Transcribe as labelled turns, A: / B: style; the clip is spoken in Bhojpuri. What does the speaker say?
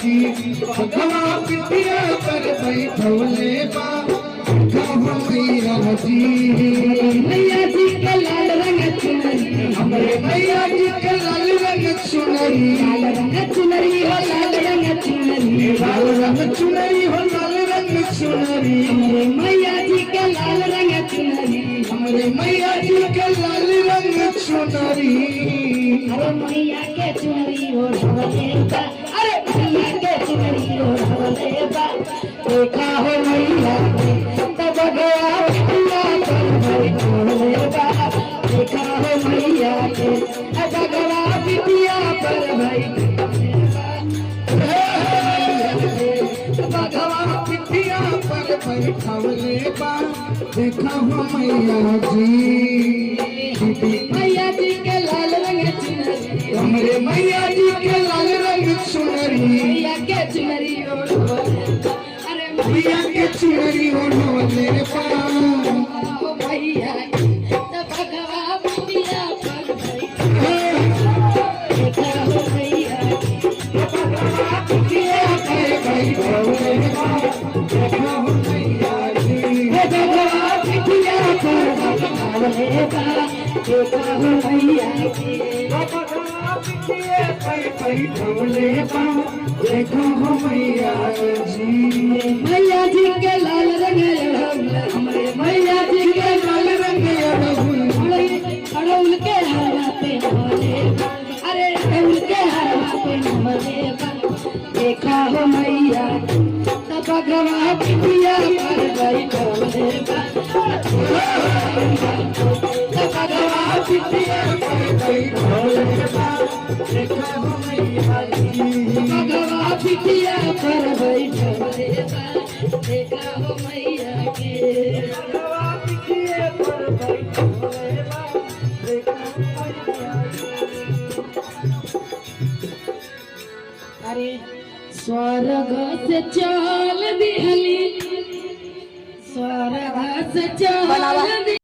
A: जी भगवा पिटिया पर बैठौले बा मैया जी।
B: मैया जी के लाल रंग चुनरी,
A: हमरे मैया जी के लाल रंग चुनरी,
B: लाल रंग चुनरी हो लाल रंग चुनरी,
A: लाल रंग चुनरी हो लाल रंग चुनरी,
B: हमरे मैया जी के लाल रंग चुनरी,
A: हमरे मैया जी के लाल रंग चुनरी।
B: अरे मैया के चुनरी हो ढवले बा, अरे मैया के चुनरी हो ढवले बा, देखा हो मैया के तब गया पिटिया पर बैठौले बा, देखा हो मैया के तब गया पिटिया पर बैठौले बा,
A: भगवा पिटिया पर बैठौले बा देखा हो मैया जी।
B: मैया जी के लाल रंग चुनरी,
A: हमरे मैया जी के लाल रंग चुनरी,
B: मैया के चुनरी हो ढवले बा, अरे
A: मैया के चुनरी हो ढोले बा
B: हो मैया के तब गया पिटिया पर बैठौले देखा हो मैया के
A: पिटिया पर बैठौले बा देखा हो मैया जी।
B: भगवा पिटिया पर बैठौले बा, देखा हो मैया के
A: भगवा पिटिया पर बैठौले बा देखा हो मैया जी।
B: मैया जी के लाल रंग अड़हुल, हमरे मैया जी के लाल रंग अड़हुल, अड़हुल के हरा पे नवले बा, अरे अड़हुल के हरा पे नवले बा, देखा हो मैया तब भगवा पिटिया पर बैठौले बा, तब भगवा पिटिया पर बैठौले बा,
A: देखा हो मैया जी।
B: भगवा पिटिया पर बैठौले बा, देखा हो मैया के
A: भगवा पिटिया पर बैठौले बा देखा हो मैया जी।
B: अरे स्वर्ग से चल दिहली, स्वर्ग से चल